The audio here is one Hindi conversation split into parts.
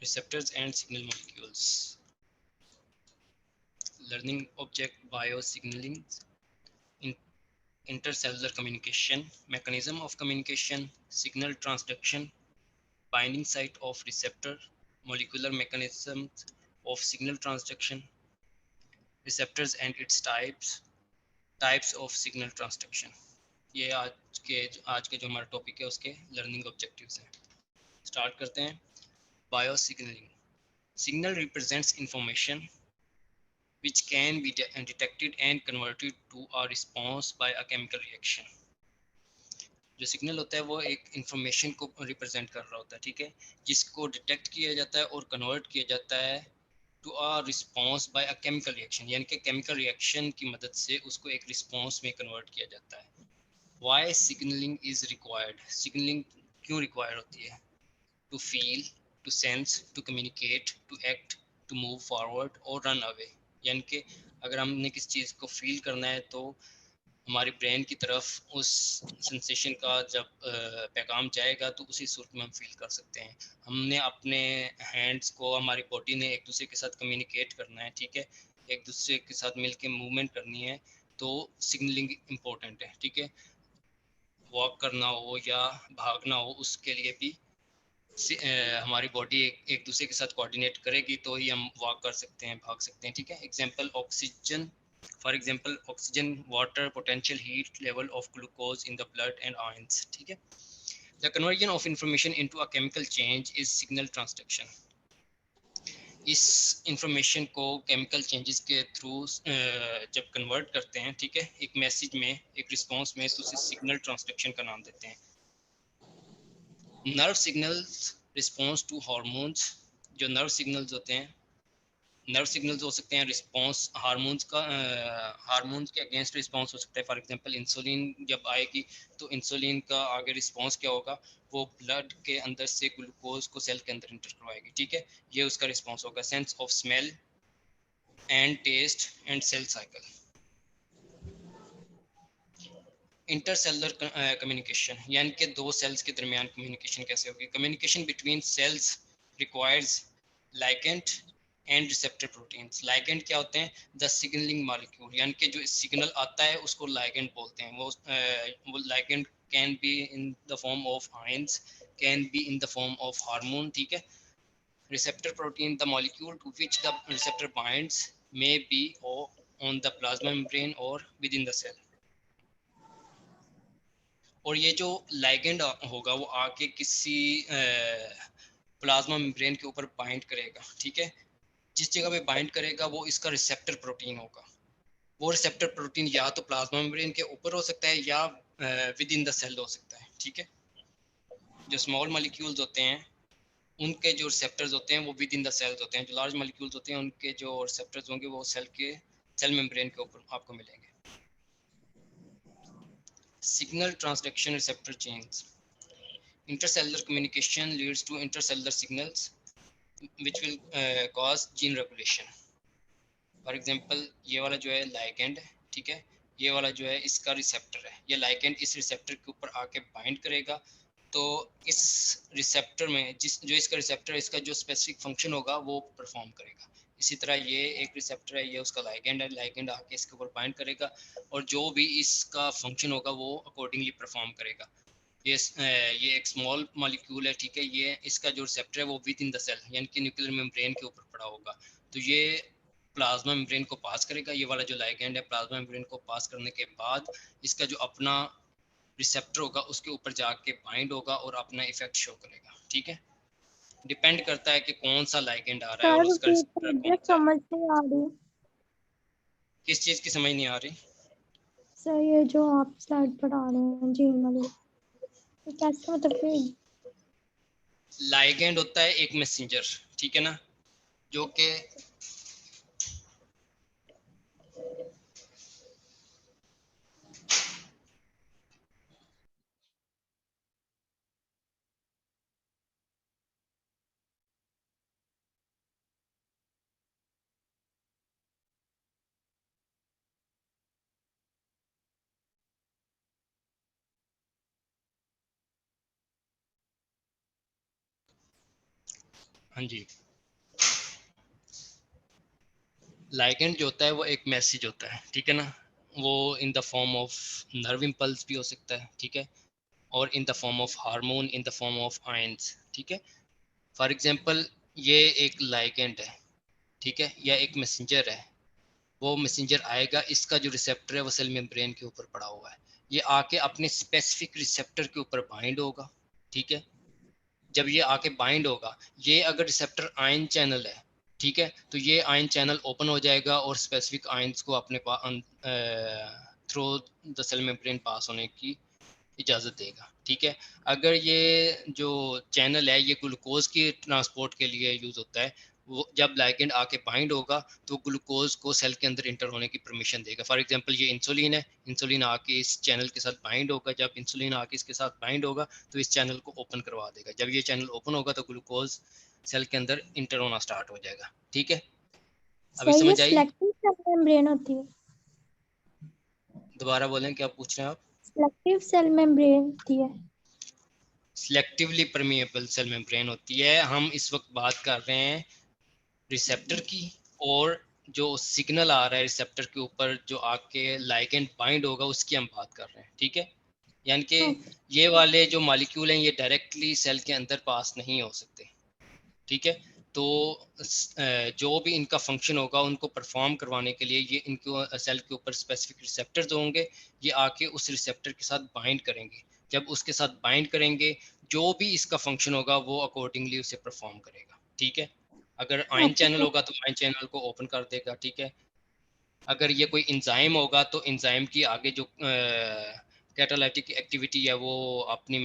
receptors and signal molecules. Learning object biosignaling, intercellular communication, mechanism of communication, signal transduction, binding site of receptor, molecular mechanisms of signal transduction, receptors and its types of signal transduction. ये आज के जो हमारा टॉपिक है उसके लर्निंग ऑब्जेक्टिव्स हैं. स्टार्ट करते हैं. Bio signalling. Signal represents information which can be detected and converted to a response by a chemical reaction. जो सिग्नल होता है वो एक इंफॉर्मेशन को रिप्रेजेंट कर रहा होता है, ठीक है, जिसको डिटेक्ट किया जाता है और कन्वर्ट किया जाता है to a response by a chemical reaction, यानी कि केमिकल रिएक्शन की मदद से उसको एक रिस्पॉन्स में कन्वर्ट किया जाता है. Why signalling is required. Signalling क्यों रिक्वायर्ड होती है? To feel, to sense, to communicate, to act, to move forward और रन अवे. यानी कि अगर हमने किसी चीज़ को फील करना है तो हमारे ब्रेन की तरफ उस सेंसेशन का जब पैगाम जाएगा तो उसी सूरत में हम फील कर सकते हैं. हमने अपने हैंड्स को, हमारी बॉडी ने एक दूसरे के साथ कम्युनिकेट करना है, ठीक है, एक दूसरे के साथ मिलके मूवमेंट करनी है, तो सिग्नलिंग इम्पोर्टेंट है, ठीक है. वॉक करना हो या भागना हो, उसके लिए भी हमारी बॉडी एक दूसरे के साथ कोऑर्डिनेट करेगी तो ही हम वॉक कर सकते हैं, भाग सकते हैं, ठीक है. Example oxygen, for example oxygen, water, potential heat level of glucose in the blood and ions, ठीक है. The conversion of information into a chemical change is signal transduction. इस इंफॉर्मेशन को केमिकल चेंजेस के थ्रू जब कन्वर्ट करते हैं, ठीक है, एक मैसेज में, एक रिस्पॉन्स में, तो उसे सिग्नल ट्रांसडक्शन का नाम देते हैं. Nerve signals response to hormones. जो नर्व सिग्नल्स होते हैं, नर्व सिग्नल्स हो सकते हैं रिस्पॉन्स हार्मोन्स का, हार्मोन्स के अगेंस्ट रिस्पॉन्स हो सकता है. फॉर एग्जांपल इंसुलिन जब आएगी तो इंसुलिन का आगे रिस्पॉन्स क्या होगा, वो ब्लड के अंदर से ग्लूकोज को सेल के अंदर इंटर करवाएगी, ठीक है, ये उसका रिस्पॉन्स होगा. Sense of smell and taste and cell cycle. Intercellular communication, यानी कि दो सेल्स के दरमियान कम्युनिकेशन कैसे होगी. Communication between cells requires ligand and receptor proteins. Ligand क्या होते हैं? द सिग्नलिंग मॉलिक्यूल, यानी कि जो सिग्नल आता है उसको लाइगेंड बोलते हैं. वो ligand can be in the form of ions, can be in the form of hormone, ठीक है. Receptor protein, the molecule to which the receptor binds, may be on the plasma membrane और विद इन द सेल. और ये जो लाइगेंड होगा वो आके किसी प्लाज्मा मेम्ब्रेन के ऊपर बाइंड करेगा, ठीक है. जिस जगह पे बाइंड करेगा वो इसका रिसेप्टर प्रोटीन होगा. वो रिसेप्टर प्रोटीन या तो प्लाज्मा मेम्ब्रेन के ऊपर हो सकता है या विद इन द सेल हो सकता है, ठीक है. जो स्मॉल मॉलिक्यूल्स होते हैं उनके जो रिसेप्टर्स होते हैं वो विद इन द सेल्स होते हैं. जो लार्ज मॉलिक्यूल्स होते हैं उनके जो रिसेप्टर्स होंगे वो सेल मेम्ब्रेन के ऊपर आपको मिलेंगे. Signal transduction receptor chains. Intercellular communication leads to intercellular signals which will cause gene regulation. For example ये वाला जो है लाइगेंड है, ठीक है, ये वाला जो है इसका रिसेप्टर है. ये लाइगेंड इस रिसेप्टर के ऊपर आके बाइंड करेगा तो इस रिसेप्टर में जो इसका रिसेप्टर है, इसका जो स्पेसिफिक फंक्शन होगा वो परफॉर्म करेगा. इसी तरह ये एक रिसेप्टर है, ये उसका लाइगेंड है, लाइगेंड आके इसके ऊपर बाइंड करेगा और जो भी इसका फंक्शन होगा वो अकॉर्डिंगली परफॉर्म करेगा. ये एक स्मॉल मॉलिक्यूल है, ठीक है, ये इसका जो रिसेप्टर है वो विद इन द सेल यानी कि न्यूक्लियर मेम्ब्रेन के ऊपर पड़ा होगा. तो ये प्लाज्मा मेम्ब्रेन को पास करेगा. ये वाला जो लाइगेंड है प्लाज्मा मेम्ब्रेन को पास करने के बाद इसका जो अपना रिसेप्टर होगा उसके ऊपर जाके बाइंड होगा और अपना इफेक्ट शो करेगा, ठीक है. डिपेंड करता है कि कौन सा लाइगेंड आ रहा है और सर उसका ये रिसेप्टर तो कौन मुझे सा है. समझ नहीं आ रही. किस चीज़ की समझ नहीं आ रही? सर ये जो आप स्लाइड पढ़ा रहे हैं जीन वाली, ये कैसे मतलब कि लाइगेंड होता है एक मैसेंजर, ठीक है ना, जो कि हाँ जी, लाइगेंड जो होता है वो एक मैसेज होता है, ठीक है ना, वो इन the form of nerve impulse भी हो सकता है, ठीक है, और इन the form of hormone, in the form of ions, ठीक है। फॉर एग्जांपल ये एक लाइगेंड है, ठीक है, या एक मैसेंजर है, वो मैसेंजर आएगा, इसका जो रिसेप्टर है वो सेल मेम्ब्रेन के ऊपर पड़ा हुआ है, ये आके अपने स्पेसिफिक रिसेप्टर के ऊपर बाइंड होगा, ठीक है। जब ये आके बाइंड होगा, ये अगर रिसेप्टर आयन चैनल है, ठीक है, तो ये आयन चैनल ओपन हो जाएगा और स्पेसिफिक आयंस को अपने थ्रू द सेल मेम्ब्रेन पास होने की इजाज़त देगा, ठीक है। अगर ये जो चैनल है ये ग्लूकोज की ट्रांसपोर्ट के लिए यूज़ होता है, वो जब लाइगेंड आके बाइंड होगा तो ग्लूकोज को सेल के अंदर इंटर होने की परमिशन देगा। फॉर एग्जांपल ये इंसुलिन है, इंसुलिन आके इस चैनल के साथ बाइंड होगा, जब इंसुलिन आके इसके साथ बाइंड होगा तो इस चैनल को ओपन करवा देगा, जब ये चैनल ओपन होगा तो ग्लूकोज सेल के अंदर इंटर होना स्टार्ट हो जाएगा, ठीक है। अभी सर ये समझ आई? सिलेक्टिव सेल मेम्ब्रेन होती है? दोबारा बोलें, क्या पूछ रहे हैं आप? सिलेक्टिव सेल मेम्ब्रेन होती है? सिलेक्टिवली परमिएबल सेल मेम्ब्रेन होती है। हम इस वक्त बात कर रहे हैं रिसेप्टर की, और जो सिग्नल आ रहा है रिसेप्टर के ऊपर जो आके लाइगेंड बाइंड होगा उसकी हम बात कर रहे हैं, ठीक है। यानी कि ओके। ये वाले जो मॉलिक्यूल हैं ये डायरेक्टली सेल के अंदर पास नहीं हो सकते, ठीक है। तो जो भी इनका फंक्शन होगा उनको परफॉर्म करवाने के लिए ये इनको सेल के ऊपर स्पेसिफिक रिसेप्टर्स होंगे, ये आके उस रिसेप्टर के साथ बाइंड करेंगे, जब उसके साथ बाइंड करेंगे जो भी इसका फंक्शन होगा वो अकॉर्डिंगली उसे परफॉर्म करेगा, ठीक है। अगर आयन ओके चैनल सर। होगा तो आयन चैनल को ओपन कर देगा, ठीक है। अगर ये कोई इंजाइम होगा तो इंजाइम की आगे जो कैटालाइटिक एक्टिविटी है वो अपनी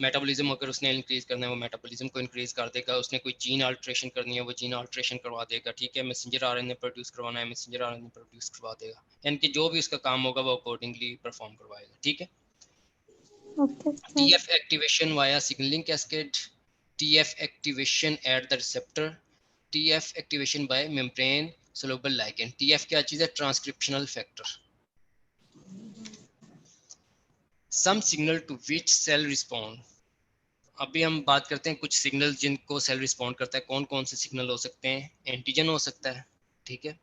मेटाबॉलिज्म अगर उसने इंक्रीज करना है वो मेटाबॉलिज्म को इंक्रीज कर देगा, उसने कोई जीन अल्ट्रेशन करनी है वो जीन अल्ट्रेशन करवा देगा, ठीक है। मैसेंजर आरएनए प्रोड्यूस करवाना है मैसेंजर आरएनए प्रोड्यूस करवा देगा, यानी कि जो भी उसका काम होगा वो अकॉर्डिंगली परफॉर्म करवाएगा, ठीक है। Okay sir. TF activation via signalling cascade, TF activation at the receptor, TF activation by membrane soluble ligand. TF क्या चीज है? Transcriptional factor. Some signal to which cell respond. अभी हम बात करते हैं कुछ सिग्नल जिनको सेल रिस्पॉन्ड करता है। कौन कौन से सिग्नल हो सकते हैं? एंटीजन हो सकता है, ठीक है।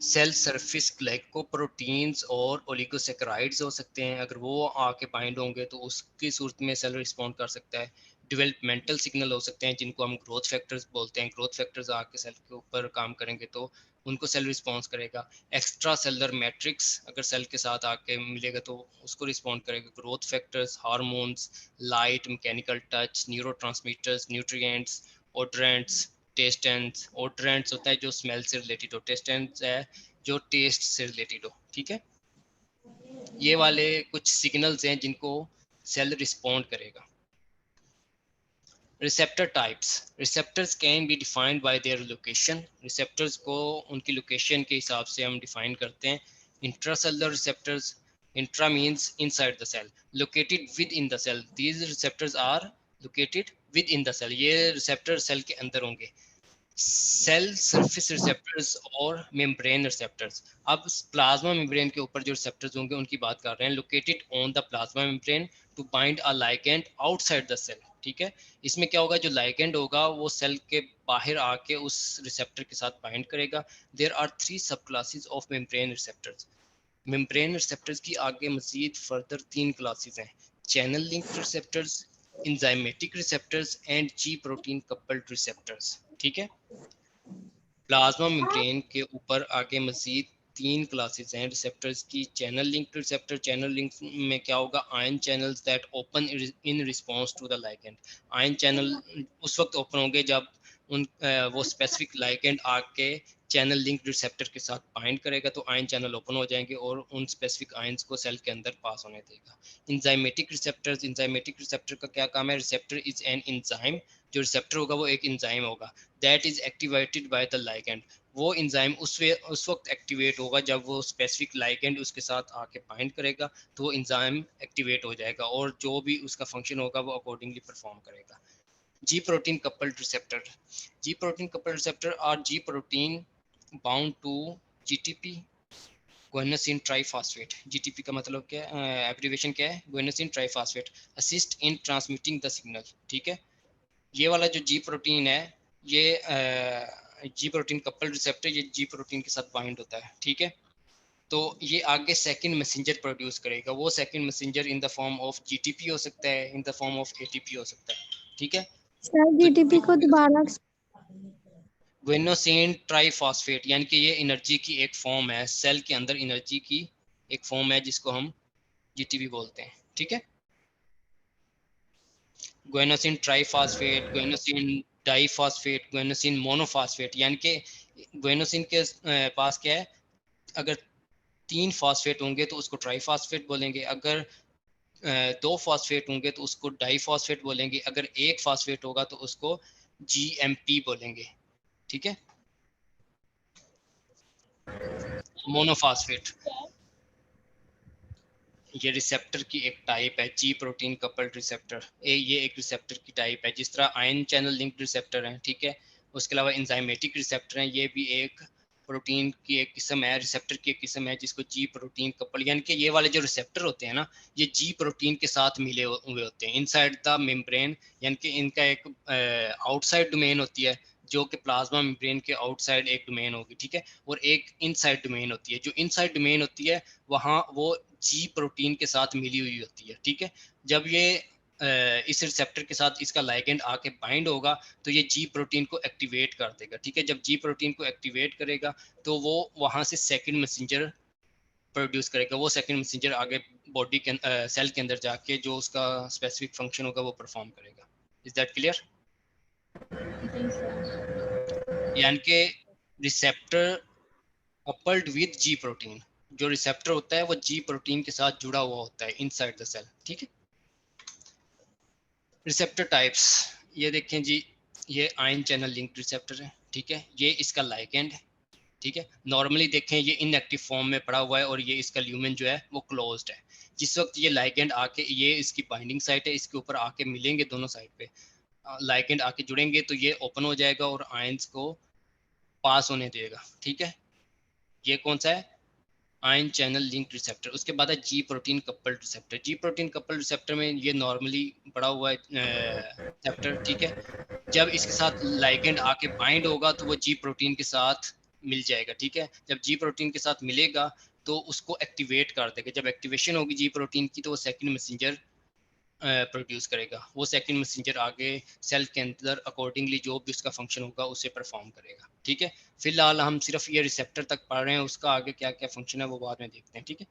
सेल सरफेस ग्लाइकोप्रोटीन्स और ओलिगोसेकेराइड्स हो सकते हैं, अगर वो आके बाइंड होंगे तो उसकी सूरत में सेल रिस्पॉन्ड कर सकता है। डेवलपमेंटल सिग्नल हो सकते हैं जिनको हम ग्रोथ फैक्टर्स बोलते हैं, ग्रोथ फैक्टर्स आके सेल के ऊपर काम करेंगे तो उनको सेल रिस्पॉन्स करेगा। एक्स्ट्रा सेलुलर मैट्रिक्स अगर सेल के साथ आके मिलेगा तो उसको रिस्पॉन्ड करेगा। Growth factors, hormones, light, mechanical touch, neurotransmitters, nutrients, odorants, tastants. Odorants होता है जो स्मेल से रिलेटेड हो, टेस्टेंट्स है जो टेस्ट से रिलेटेड हो, ठीक है। ये वाले कुछ सिग्नल्स हैं जिनको सेल रिस्पॉन्ड करेगा। Receptor types. Receptors can be defined by their location. Receptors को उनकी लोकेशन के हिसाब से हम डिफाइन करते हैं। Intracellular receptors, intra means inside the cell, located within the cell, these receptors are located within the cell, ये रिसेप्टर सेल के अंदर होंगे। सेल सरफेस रिसेप्टर्स और मेम्ब्रेन रिसेप्टर्स। अब प्लाज्मा मेम्ब्रेन के ऊपर जो रिसेप्टर्स होंगे उनकी बात कर रहे हैं। Located on the plasma membrane to bind a ligand outside the cell, ठीक है। इसमें क्या होगा, जो लाइगेंड होगा वो सेल के बाहर आके उस रिसेप्टर के साथ बाइंड करेगा। There are 3 sub classes of membrane receptors. Membrane receptors की आगे मजीद फर्दर 3 क्लासेस हैं। Channel linked receptors, enzymatic receptors and G protein coupled receptors, ठीक है। प्लाज्मा मेम्ब्रेन के ऊपर आगे मजीद 3 क्लासेस हैं रिसेप्टर्स की। Channel linked receptor, channel link में क्या होगा, ion channels that open in response to the ligand. Ion channel उस वक्त ओपन होंगे जब वो स्पेसिफिक लाइगेंड आके चैनल लिंक रिसेप्टर के साथ बाइंड करेगा तो आयन चैनल ओपन हो जाएंगे और उन स्पेसिफिक आयंस को सेल के अंदर पास होने देगा। इंजाइमेटिक रिसेप्टर्स, इंजाइमेटिक रिसेप्टर का क्या काम है? रिसेप्टर इज एन इंजाइम, जो रिसेप्टर होगा वो एक इंजाइम होगा, that is activated by the ligand. वो इंजाइम उस वक्त एक्टिवेट होगा जब वो स्पेसिफिक लाइगेंड उसके साथ आके बाइंड करेगा तो वो इंजाइम एक्टिवेट हो जाएगा और जो भी उसका फंक्शन होगा वो अकॉर्डिंगली परफॉर्म करेगा। G protein coupled receptor. G protein coupled receptor are G protein bound to GTP, guanosine triphosphate। GTP का मतलब क्या है? एब्रीवेशन क्या है? guanosine triphosphate assist in transmitting the signal, ठीक है। ये वाला जो जी प्रोटीन है ये जी प्रोटीन कपल रिसेप्टर, ये जी प्रोटीन के साथ बाइंड होता है, ठीक है। तो ये आगे सेकंड मैसेंजर प्रोड्यूस करेगा, वो second messenger in the form of GTP हो सकता है, इन द फॉर्म ऑफ एटीपी हो सकता है, ठीक है। सर तो जीटीपी को दोबारा गुइनोसिन ट्राइफॉस्फेट यानी कि ये एनर्जी की एक फॉर्म है, सेल के अंदर एनर्जी की एक फॉर्म है जिसको हम जीटीपी बोलते हैं, ठीक है। गुइनोसिन ट्राइफॉस्फेट, गुइनोसिन डाइफॉस्फेट, गुइनोसिन मोनोफॉस्फेट, यानी कि गुइनोसिन के पास क्या है, अगर 3 फॉस्फेट होंगे तो उसको ट्राइफॉस्फेट बोलेंगे, अगर 2 फॉस्फेट होंगे तो उसको डाइफॉस्फेट बोलेंगे, अगर 1 फॉस्फेट होगा तो उसको जीएमपी बोलेंगे, ठीक है। मोनोफॉस्फेट ये रिसेप्टर की एक टाइप है, जी प्रोटीन कपल्ड रिसेप्टर। ये एक रिसेप्टर की टाइप है, जिस तरह आयन चैनल लिंक्ड रिसेप्टर हैं, ठीक है। उसके अलावा एंजाइमेटिक रिसेप्टर हैं, ये भी एक प्रोटीन की एक किस्म है, रिसेप्टर की एक किस्म है जिसको जी प्रोटीन कपल, यानी कि ये वाले जो रिसेप्टर होते हैं ना, ये जी प्रोटीन के साथ मिले हुए होते हैं इनसाइड द मेम्ब्रेन, यानी कि इनका एक आउटसाइड डोमेन होती है जो कि प्लाज्मा मेम्ब्रेन के आउटसाइड एक डोमेन होगी, ठीक है। और एक इनसाइड डोमेन होती है, जो इनसाइड डोमेन होती है वहाँ वो जी प्रोटीन के साथ मिली हुई होती है, ठीक है। जब ये इस रिसेप्टर के साथ इसका लाइगेंड आके बाइंड होगा तो ये जी प्रोटीन को एक्टिवेट कर देगा, ठीक है। जब जी प्रोटीन को एक्टिवेट करेगा तो वो वहां से सेकंड मैसेंजर प्रोड्यूस करेगा, वो सेकंड मैसेंजर आगे बॉडी के सेल के अंदर जाके जो उसका स्पेसिफिक फंक्शन होगा वो परफॉर्म करेगा। Is that clear? यानी कि receptor coupled with ji protein, जो रिसेप्टर होता है वो जी प्रोटीन के साथ जुड़ा हुआ होता है इनसाइड द सेल, ठीक है। रिसेप्टर टाइप्स ये देखें जी, ये आयन चैनल लिंक्ड रिसेप्टर है, ठीक है। ये इसका लाइगेंड है, ठीक है। नॉर्मली देखें ये इनएक्टिव फॉर्म में पड़ा हुआ है और ये इसका ल्यूमेन जो है वो क्लोज्ड है। जिस वक्त ये लाइगेंड आके, ये इसकी बाइंडिंग साइट है, इसके ऊपर आके मिलेंगे दोनों साइड पे, लाइगेंड आके जुड़ेंगे तो ये ओपन हो जाएगा और आयंस को पास होने देगा, ठीक है। ये कौन सा है? Ion channel link receptor. उसके बाद है जी प्रोटीन कपल्ड रिसेप्टर। जी प्रोटीन कपल्ड रिसेप्टर में ये नॉर्मली पड़ा हुआ है रिसेप्टर, ठीक है। जब इसके साथ लाइगेंड आके बाइंड होगा तो वो जी प्रोटीन के साथ मिल जाएगा, ठीक है। जब जी प्रोटीन के साथ मिलेगा तो उसको एक्टिवेट कर देगा, जब एक्टिवेशन होगी जी प्रोटीन की तो वो सेकंड मैसेंजर प्रोड्यूस करेगा, वो सेकंड मैसेंजर आगे सेल के अंदर अकॉर्डिंगली जो भी उसका फंक्शन होगा उसे परफॉर्म करेगा, ठीक है। फिलहाल हम सिर्फ ये रिसेप्टर तक पढ़ रहे हैं, उसका आगे क्या क्या फंक्शन है वो बाद में देखते हैं, ठीक है।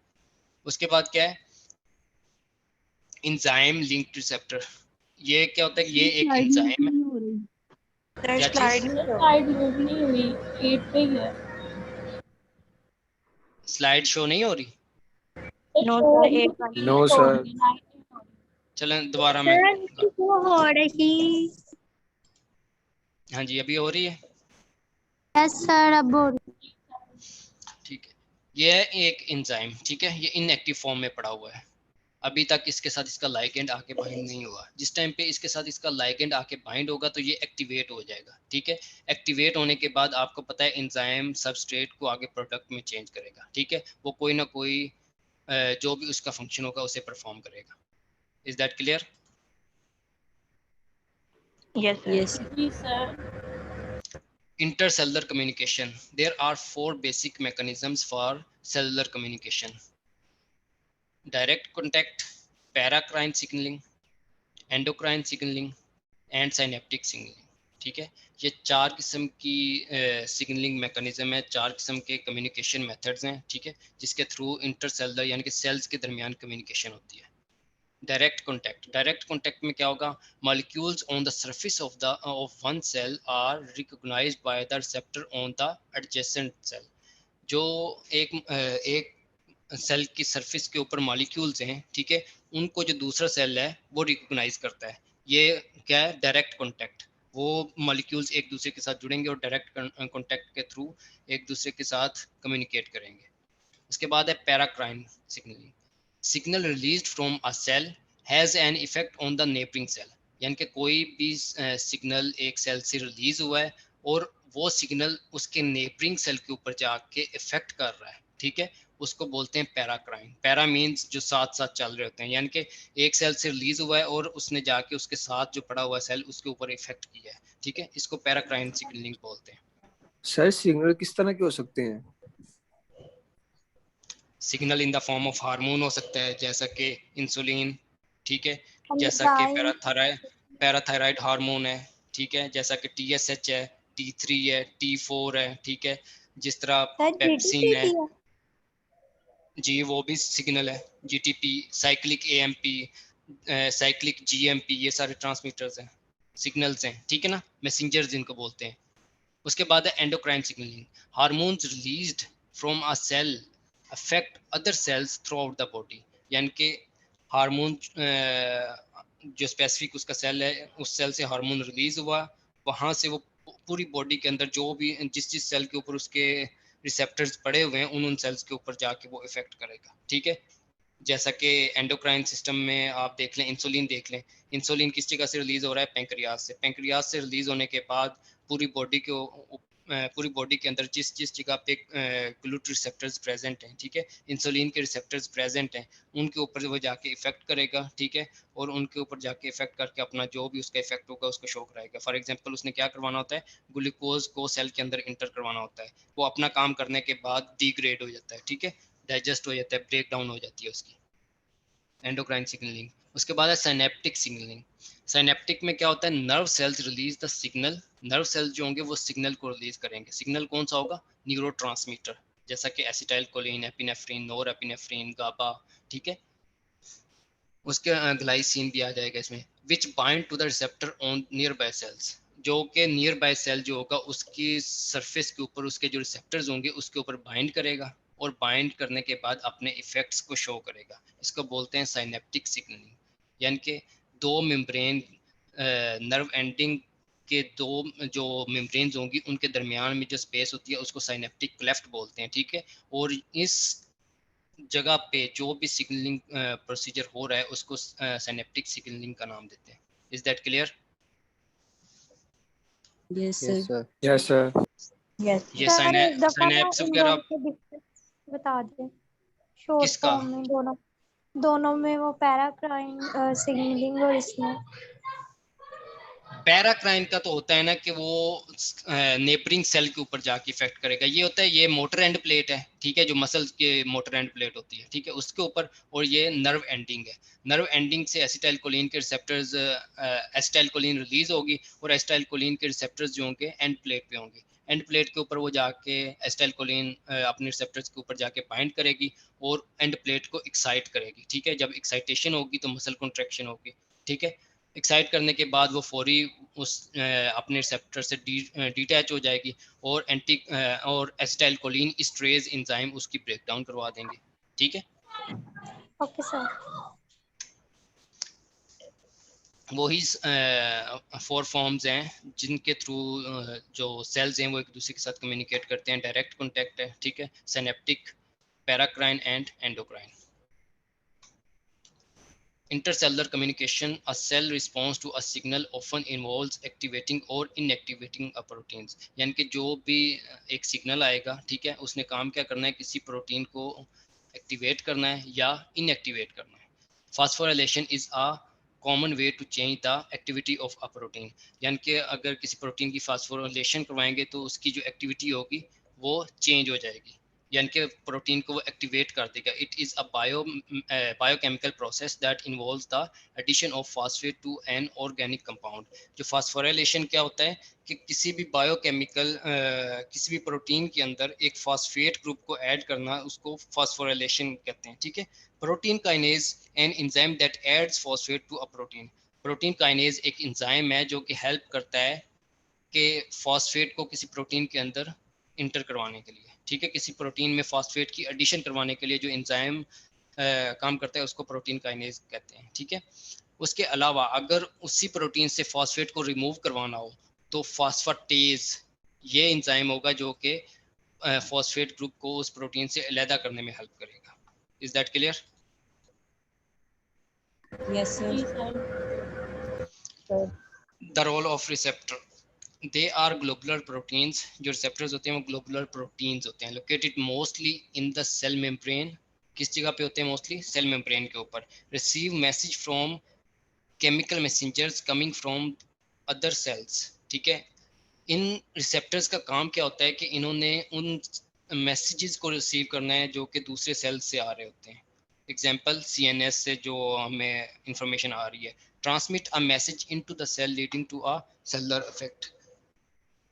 उसके बाद क्या है? Enzyme linked receptor. ये क्या होता है? ये एक स्लाइड मूव इंजाइम है। नहीं हो रही। क्या चीज? स्लाइड मूव नहीं हुई, 8 पे ही है। स्लाइड शो नहीं हो रही? नो सर, एक नो सर। चलें दोबारा मैं, सर वो हो रही। हाँ जी अभी हो रही है, यस सर, अब हो रही। ठीक है। ये है एक इंजाइम, ठीक है। ये इनएक्टिव फॉर्म में पड़ा हुआ है, अभी तक इसके साथ इसका लाइगेंड आके बाइंड नहीं हुआ। जिस टाइम पे इसके साथ इसका लाइगेंड आके बाइंड होगा तो ये एक्टिवेट हो जाएगा, ठीक है। एक्टिवेट होने के बाद आपको पता है एंजाइम सबस्ट्रेट को आगे प्रोडक्ट में चेंज करेगा, ठीक है। वो कोई ना कोई जो भी उसका फंक्शन होगा उसे परफॉर्म करेगा। Is that clear? Yes. Intercellular communication. There are 4 basic mechanisms for cellular communication: direct contact, paracrine signaling, endocrine signaling and synaptic signalling, ठीक है। ये 4 किस्म की सिग्नलिंग मैकेनिज्म है, 4 किस्म के कम्युनिकेशन मेथड्स हैं, ठीक है, जिसके थ्रू इंटरसेलुलर यानी कि सेल्स के दरमियान कम्युनिकेशन होती है। Direct contact. डायरेक्ट कॉन्टैक्ट में क्या होगा? Molecules on the surface of one cell are recognised by the receptor on the adjacent cell. जो एक सेल की सरफेस के ऊपर मॉलिक्यूल्स हैं, ठीक है, उनको जो दूसरा सेल है वो रिकॉग्नाइज करता है। ये क्या है? Direct contact. वो मॉलिक्यूल्स एक दूसरे के साथ जुड़ेंगे और डायरेक्ट कॉन्टैक्ट के थ्रू एक दूसरे के साथ कम्युनिकेट करेंगे। उसके बाद है paracrine signalling. Signal released from a cell has an effect on the neighbouring cell. यानी कि कोई भी सिग्नल एक सेल से रिलीज हुआ है और वो सिग्नल उसके नेबरिंग सेल के ऊपर जाके इफेक्ट कर रहा है, ठीक है, उसको बोलते हैं पैराक्राइन। पैरा मीन्स जो साथ साथ चल रहे होते हैं, यानी कि एक सेल से रिलीज हुआ है और उसने जाके उसके साथ जो पड़ा हुआ सेल उसके ऊपर इफेक्ट किया है, ठीक है, इसको पैराक्राइन सिग्नलिंग बोलते हैं। सर सिग्नल किस तरह के हो सकते हैं? Signal in the form of hormone हो सकता है, जैसा कि इंसुलिन, ठीक है, जैसा कि एंडोक्राइन पैराथायराइड हार्मोन है, ठीक है, जैसा कि TSH है, T3 है, T4 है, ठीक है, जिस तरह सर पेप्सिन है, जीटीपीटी है। जी वो भी सिग्नल है, GTP, cyclic AMP, cyclic GMP, ये सारे ट्रांसमीटर्स हैं, सिग्नल्स हैं, ठीक है ना, मैसेंजर्स इनको बोलते हैं। उसके बाद है endocrine signalling. Hormones released from a cell affect other cells throughout the body, यानी कि हार्मोन जो स्पेसिफिक उसका सेल है, उस सेल से हार्मोन रिलीज हुआ, वहाँ से वो पूरी बॉडी के अंदर जो भी जिस जिस सेल के ऊपर उसके रिसेप्टर्स पड़े हुए हैं उन सेल्स के ऊपर जाके वो इफेक्ट करेगा, ठीक है। जैसा कि एंडोक्राइन सिस्टम में आप देख लें, इंसुलिन देख लें, इंसुलिन किस जगह से रिलीज हो रहा है, पेंक्रियाज से। पेंक्रियाज से रिलीज होने के बाद पूरी बॉडी को पूरी बॉडी के अंदर जिस जिस जगह पे ग्लूट रिसेप्टर्स प्रेजेंट हैं, ठीक है, इंसुलिन के रिसेप्टर्स प्रेजेंट हैं, उनके ऊपर वो जाके इफेक्ट करेगा, ठीक है, और उनके ऊपर जाके इफेक्ट करके अपना जो भी उसका इफेक्ट होगा उसको शो कराएगा। फॉर एग्जांपल उसने क्या करवाना होता है, ग्लूकोज को सेल के अंदर इंटर करवाना होता है, वो अपना काम करने के बाद डिग्रेड हो जाता है, ठीक है, डाइजेस्ट हो जाता है, ब्रेक डाउन हो जाती है उसकी एंडोक्राइन सिग्नलिंग। उसके बाद है साइनेप्टिक सिग्नलिंग। साइनेप्टिक में क्या होता है, nerve cells release the signal, nerve cells जो होंगे वो सिग्नल को रिलीज करेंगे। सिग्नल कौन सा होगा, न्यूरोट्रांसमीटर, जैसा कि एसिटाइलकोलिन, एपिनेफ्रिन, नोरएपिनेफ्रिन, गाबा, ठीक है, उसके ग्लाइसिन भी आ जाएगा इसमें, which bind to the receptor on nearby cells, जो कि नियर बाय सेल जो होगा उसकी सरफेस के ऊपर उसके जो रिसेप्टर्स होंगे उसके ऊपर बाइंड करेगा और बाइंड करने के बाद अपने इफेक्ट्स को शो करेगा। इसको बोलते हैं साइनेप्टिक सिग्नलिंग, यानी कि दो मेम्ब्रेन नर्व एंडिंग के दो जो मेम्ब्रेन्स होंगी उनके दरमियान में जो स्पेस होती है उसको साइनेप्टिक क्लेफ्ट बोलते हैं, ठीक है, और इस जगह पे जो भी सिग्नलिंग प्रोसीजर हो रहा है उसको सिनेप्टिक सिग्नलिंग का नाम देते हैं। Is that clear? Yes, yes sir. Sir. Yes sir. Yes, ये sir. सर एक दफा ना सिनेप्स इन वगैरह दोनों के डिफरेंस बता दें शॉर्ट किसका? फॉर्म में, दोनों दोनों में, वो पैराक्राइन सिग्नलिंग और इसमें। पैराक्राइन का तो होता है ना कि वो नेबरिंग सेल के ऊपर जाके इफेक्ट करेगा, ये होता है, ये मोटर एंड प्लेट है, ठीक है, जो मसल्स के मोटर एंड प्लेट होती है, ठीक है, उसके ऊपर, और ये नर्व एंडिंग है। नर्व एंडिंग से एसिटाइलकोलिन के रिसेप्टर्स, एसिटाइलकोलिन रिलीज होगी और एसिटाइलकोलिन के रिसेप्टर्स जो होंगे एंड प्लेट पे होंगे, एंड प्लेट के ऊपर वो जाके एसिटाइलकोलिन अपने रिसेप्टर्स के ऊपर जाके बाइंड करेगी और एंड प्लेट को एक्साइट करेगी, ठीक है, जब एक्साइटेशन होगी तो मसल कॉन्ट्रैक्शन होगी, ठीक है, एक्साइट करने के बाद वो फौरी उस अपने रिसेप्टर से डिटैच हो जाएगी और और एसिटाइलकोलिन एस्ट्रेज एंजाइम उसकी ब्रेक डाउन करवा देंगे, ठीक है। Okay sir. वही 4 फॉर्म्स हैं जिनके थ्रू जो सेल्स हैं वो एक दूसरे के साथ कम्युनिकेट करते हैं। डायरेक्ट कॉन्टैक्ट है, ठीक है, synaptic, paracrine and endocrine. Intercellular communication, a cell response to a signal often involves activating or inactivating a proteins, यानी कि जो भी एक सिग्नल आएगा, ठीक है, उसने काम क्या करना है, किसी प्रोटीन को एक्टिवेट करना है या इनएक्टिवेट करना है। Phosphorylation is a common way to change the activity of a protein, यानी कि अगर किसी प्रोटीन की फास्फोराइलेशन करवाएंगे तो उसकी जो एक्टिविटी होगी वो चेंज हो जाएगी, यानी कि प्रोटीन को वो एक्टिवेट कर देगा। It is a biochemical process that involves the addition of phosphate to an organic compound. जो फास्फोराइलेशन क्या होता है कि किसी भी बायोकेमिकल किसी भी प्रोटीन के अंदर एक फास्फेट ग्रुप को ऐड करना, उसको फास्फोराइलेशन कहते हैं, ठीक है। Protein kinase an enzyme that adds phosphate to a protein. Protein kinase एक एंजाइम है जो कि हेल्प करता है कि फास्फेट को किसी प्रोटीन के अंदर इंटर करवाने के लिए, ठीक है, किसी प्रोटीन में फास्फेट की एडिशन करवाने के लिए जो एंजाइम काम करता है उसको प्रोटीन काइनेज कहते हैं, ठीक है। उसके अलावा अगर उसी प्रोटीन से फास्फेट को रिमूव करवाना हो तो फास्फाटेज ये एंजाइम होगा जो कि फास्फेट ग्रुप को उस प्रोटीन से अलग करने में हेल्प करेगा। Is that clear? Yes, sir. जी sir. Sir. The role of receptor. They are globular proteins, जो रिसेप्टर्स होते हैं वो ग्लोबुलर प्रोटीन्स होते हैं, located mostly in the cell membrane. किस जगह पे होते हैं? मोस्टली सेल मेम्ब्रेन के ऊपर। Receive message from chemical messengers coming from other sales, ठीक है। इन रिसेप्टर्स का काम क्या होता है कि इन्होंने उन मैसेजेस को रिसीव करना है जो कि दूसरे सेल से आ रहे होते हैं। एग्जांपल सीएनएस से जो हमें इंफॉर्मेशन आ रही है, transmit a message into the cell leading to a cellular effect.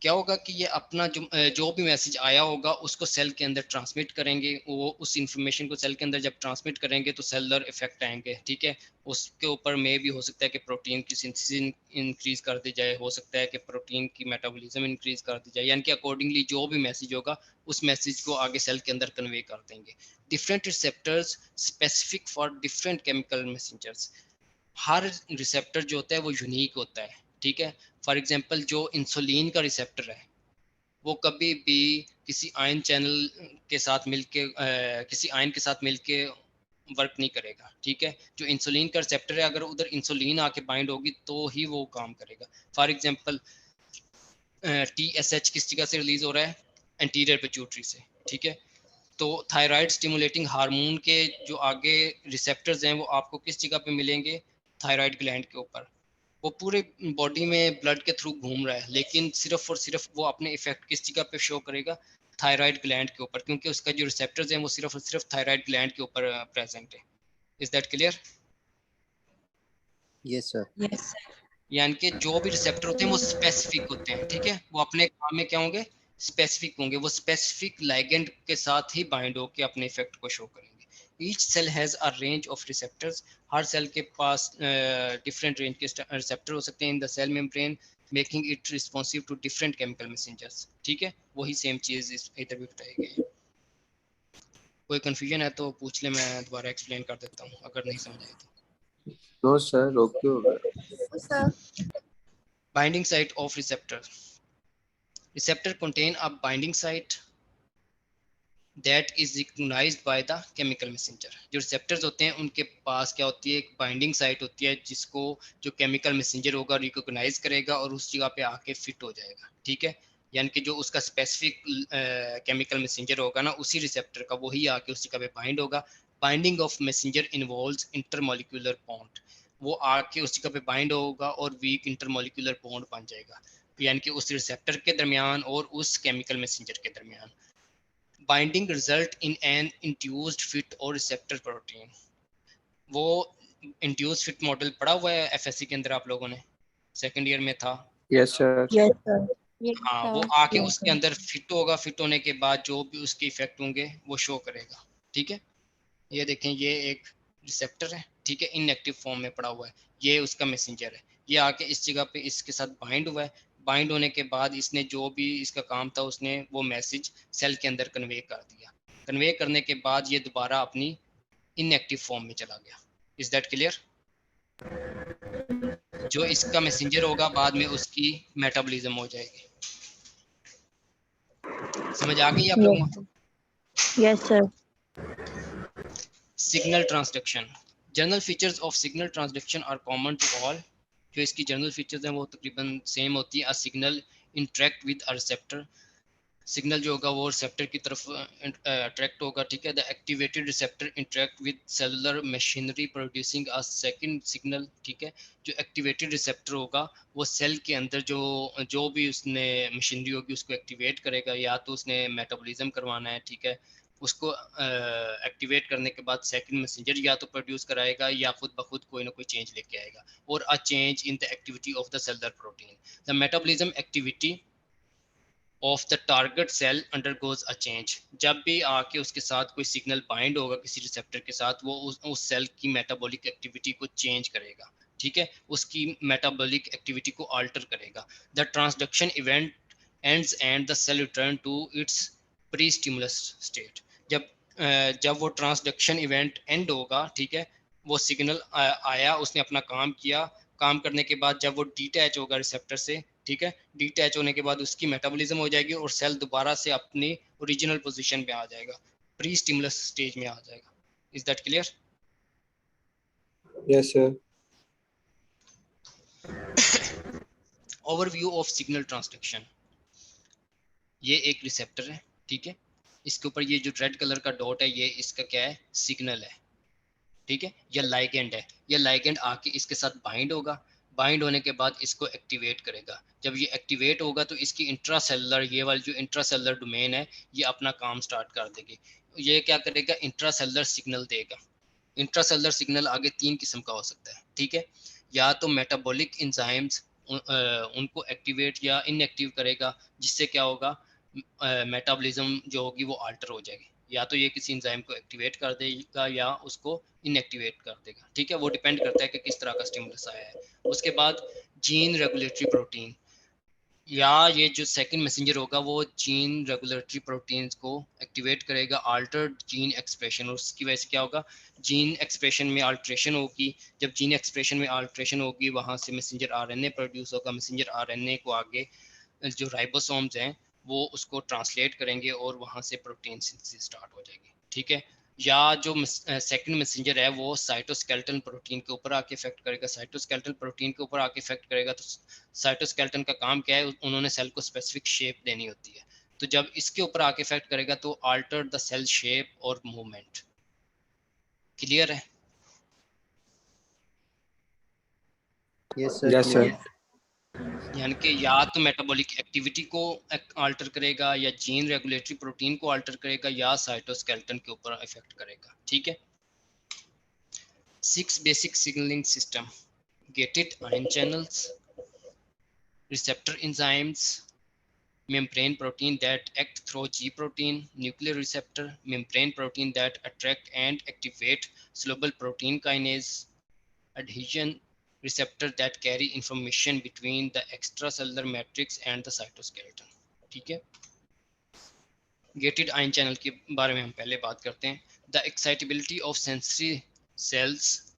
क्या होगा कि ये अपना जो भी मैसेज आया होगा उसको सेल के अंदर ट्रांसमिट करेंगे, वो उस इंफॉर्मेशन को सेल के अंदर जब ट्रांसमिट करेंगे तो सेलुलर इफेक्ट आएंगे, ठीक है। उसके ऊपर में भी हो सकता है कि प्रोटीन की सिंथेसिस इंक्रीज कर दी जाए, हो सकता है कि प्रोटीन की मेटाबॉलिज्म इंक्रीज कर दी जाए, यानी कि अकॉर्डिंगली जो भी मैसेज होगा उस मैसेज को आगे सेल के अंदर कन्वे कर देंगे। Different receptors specific for different chemical messengers. Her receptor जो होता है वो यूनिक होता है, ठीक है। फॉर एग्जांपल जो इंसुलिन का रिसेप्टर है वो कभी भी किसी आयन चैनल के साथ मिलके किसी आयन के साथ मिलके वर्क नहीं करेगा, ठीक है। जो इंसुलिन का रिसेप्टर है, अगर उधर इंसुलिन आके बाइंड होगी तो ही वो काम करेगा। फॉर एग्जांपल TSH किस जगह से रिलीज हो रहा है? एंटीरियर पिट्यूटरी से, ठीक है। तो थायराइड स्टिमुलेटिंग हार्मोन के जो आगे रिसेप्टर्स हैं वो आपको किस जगह पे मिलेंगे? थायराइड ग्लैंड के ऊपर। वो पूरे बॉडी में ब्लड के थ्रू घूम रहा है, लेकिन सिर्फ और सिर्फ वो अपने इफेक्ट किस जगह पे शो करेगा? थायराइड ग्लैंड के ऊपर, क्योंकि उसका जो रिसेप्टर्स हैं वो सिर्फ और सिर्फ थायराइड ग्लैंड के ऊपर प्रेजेंट है। Is that clear? Yes, sir. Yes. यानी कि जो भी रिसेप्टर होते हैं वो स्पेसिफिक होते हैं, ठीक है। वो अपने काम में क्या होंगे? स्पेसिफिक होंगे। वो स्पेसिफिक लाइगेंड के साथ ही बाइंड होकर अपने इफेक्ट को शो करेंगे। Each cell has a range of receptors. हर सेल के पास डिफरेंट रेंज के रिसेप्टर हो सकते हैं in the cell membrane, making it responsive to different chemical messengers, ठीक है। वही सेम चीज इधर भी बताई गई है। कोई कंफ्यूजन है तो पूछ ले, मैं दोबारा एक्सप्लेन कर देता हूँ अगर नहीं समझ आए तो। नो सर, ओके हो गया। Binding site of receptor. Receptor contain a binding site that is recognized by the chemical messenger। जो receptors होते हैं उनके पास क्या होती है? एक बाइंडिंग साइट होती है जिसको जो केमिकल मैसेंजर होगा रिकॉग्नाइज करेगा और उस जगह पे आके फिट हो जाएगा, ठीक है। यानी कि जो उसका स्पेसिफिक केमिकल मैसेंजर होगा ना, उसी रिसेप्टर का वही आके उस जगह पे बाइंड होगा। Binding of messenger involves intermolecular bond. वो आके उस जगह पे बाइंड होगा और वीक इंटरमोलिकुलर बॉन्ड बन जाएगा, यानी कि उस रिसेप्टर के दरमियान और उस केमिकल मैसेंजर के दरमियान। Binding result in an induced fit और रिसेप्टर प्रोटीन। वो इंड्यूस्ड फिट मॉडल पढ़ा हुआ है एफएससी के अंदर, आप लोगों ने सेकंड ईयर में था। Yes sir. Yes, sir. हाँ, वो आके उसके अंदर फिट होगा, फिट होने के बाद जो भी उसके इफेक्ट होंगे वो शो करेगा, ठीक है। ये देखें, ये एक रिसेप्टर है, ठीक है, इनएक्टिव फॉर्म में पड़ा हुआ है। ये उसका मैसेंजर है, ये आके इस जगह पे इसके साथ बाइंड हुआ है। बाइंड होने के बाद इसने जो भी इसका काम था उसने वो मैसेज सेल के अंदर कन्वे कर दिया। कन्वे करने के बाद ये दोबारा अपनी इनएक्टिव फॉर्म में चला गया। Is that clear? जो इसका मैसेंजर होगा बाद में उसकी मेटाबॉलिज्म हो जाएगी। समझ आ गई आप लोगों को? Yes, sir. Signal transduction. General features of signal transduction are common to all. जो इसकी जनरल फीचर्स हैं वो तकरीबन सेम होती है। A signal interact with a receptor. Signal जो होगा वो रिसेप्टर की तरफ अट्रैक्ट होगा, ठीक है। The activated receptor interact with cellular machinery producing a second signal, ठीक है। जो एक्टिवेटेड रिसेप्टर होगा वो सेल के अंदर जो जो भी उसने मशीनरी होगी उसको एक्टिवेट करेगा, या तो उसने मेटाबॉलिज्म करवाना है, ठीक है। उसको एक्टिवेट करने के बाद सेकंड मैसेंजर या तो प्रोड्यूस कराएगा या खुद ब खुद कोई ना कोई चेंज लेके आएगा। और a change in the activity of the cellular protein. The metabolism activity of the target cell undergoes a change. जब भी आके उसके साथ कोई सिग्नल बाइंड होगा किसी रिसेप्टर के साथ, वो उस सेल की मेटाबॉलिक एक्टिविटी को चेंज करेगा, ठीक है। उसकी मेटाबॉलिक एक्टिविटी को अल्टर करेगा। The transduction event ends and the cell return to its pre stimulus state. जब वो ट्रांसडक्शन इवेंट एंड होगा, ठीक है, वो सिग्नल आया, उसने अपना काम किया, काम करने के बाद जब वो डिटैच होगा रिसेप्टर से, ठीक है, डिटैच होने के बाद उसकी मेटाबॉलिज्म हो जाएगी और सेल दोबारा से अपनी ओरिजिनल पोजीशन पे आ जाएगा, प्री स्टिमुलस स्टेज में आ जाएगा। Is that clear? Yes sir. Overview of signal transduction. ये एक रिसेप्टर है, ठीक है, इसके ऊपर ये जो रेड कलर का डॉट है ये इसका क्या है, सिग्नल है, ठीक है, या लाइगेंड है। या लाइगेंड आके इसके साथ बाइंड होगा, बाइंड होने के बाद इसको एक्टिवेट करेगा। जब ये एक्टिवेट होगा तो इसकी इंट्रासेलुलर, ये वाली जो इंट्रासेलुलर डोमेन है ये अपना काम स्टार्ट कर देगी। ये क्या करेगा, इंट्रासेलुलर सिग्नल देगा। इंट्रासेलुलर सिग्नल आगे 3 किस्म का हो सकता है, ठीक है, या तो मेटाबॉलिक एंजाइम्स उनको एक्टिवेट या इनएक्टिव करेगा, जिससे क्या होगा, मेटाबॉलिज्म जो होगी वो अल्टर हो जाएगी। या तो ये किसी एंजाइम को एक्टिवेट कर देगा या उसको इनएक्टिवेट कर देगा, ठीक है, वो डिपेंड करता है कि किस तरह का स्टिमुलस आया है। उसके बाद जीन रेगुलेटरी प्रोटीन, या ये जो सेकंड मैसेंजर होगा वो जीन रेगुलेटरी प्रोटीन्स को एक्टिवेट करेगा, अल्टर्ड जीन एक्सप्रेशन, और उसकी वजह से क्या होगा, जीन एक्सप्रेशन में अल्ट्रेशन होगी। जब जीन एक्सप्रेशन में अल्ट्रेशन होगी वहाँ से मैसेंजर आरएनए प्रोड्यूस होगा। मैसेंजर आरएनए को आगे जो राइबोसोम्स हैं वो उसको ट्रांसलेट करेंगे और वहाँ से प्रोटीन सिंथेसिस स्टार्ट हो जाएगी, ठीक है। या जो सेकंड मैसेंजर है वो साइटोस्केलेटन प्रोटीन के ऊपर आके इफेक्ट करेगा। साइटोस्केलेटन प्रोटीन के ऊपर आके इफेक्ट करेगा तो साइटोस्केलेटन का काम क्या है, उन्होंने सेल को स्पेसिफिक शेप देनी होती है। तो जब इसके ऊपर आके इफेक्ट करेगा तो अल्टर द सेल शेप और मूवमेंट। क्लियर है? Yes, sir. Yes, Clear. sir. यानी कि या तो मेटाबॉलिक एक्टिविटी को अल्टर करेगा, या जीन रेगुलेटरी प्रोटीन को अल्टर करेगा, या साइटोस्केलेटन के ऊपर इफेक्ट करेगा, ठीक है। 6 basic signalling system: gated ion channels, receptor enzymes, membrane protein that act through G protein, nuclear receptor, membrane protein that attract and activate soluble protein kinase, adhesion receptor that carry information between the extracellular matrix and the cytoskeleton, ठीक है। गेटेड आयन चैनल के बारे में हम पहले बात करते हैं। The excitability of sensory sales,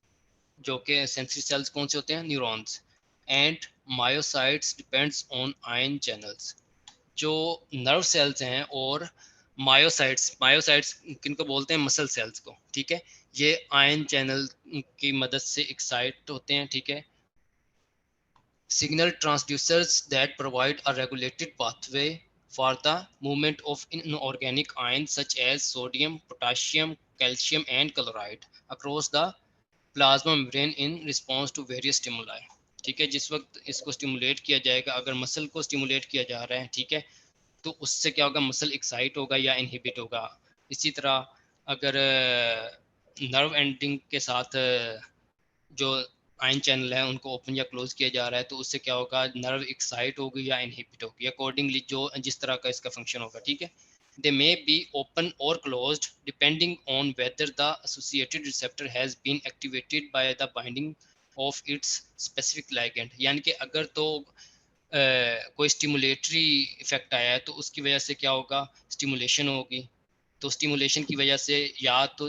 जो कि सेंसरी सेल्स कौन से होते हैं, neurons, and myocytes depends on ion channels. जो नर्व सेल्स हैं और मायोसाइट्स, मायोसाइट्स किनको बोलते हैं, मसल सेल्स को, ठीक है, ये आयन चैनल की मदद से एक्साइट होते हैं, ठीक है। Signal transducers that provide a regulated pathway for the movement of inorganic ions such as sodium, potassium, calcium and chloride across the plasma membrane in response to various stimuli, ठीक है। जिस वक्त इसको स्टिमुलेट किया जाएगा, अगर मसल को स्टिमुलेट किया जा रहा है, ठीक है, तो उससे क्या होगा, मसल एक्साइट होगा या इनहिबिट होगा। इसी तरह अगर नर्व एंडिंग के साथ जो आयन चैनल है उनको ओपन या क्लोज किया जा रहा है तो उससे क्या होगा, नर्व एक्साइट होगी या इनहिबिट होगी, अकॉर्डिंगली जो जिस तरह का इसका फंक्शन होगा, ठीक है। They may be open or closed depending on whether the associated receptor has been activated by the binding of its specific ligand. यानी कि अगर तो कोई स्टिमुलेटरी इफेक्ट आया है तो उसकी वजह से क्या होगा, स्टिमुलेशन होगी। तो स्टिमुलेशन की वजह से या तो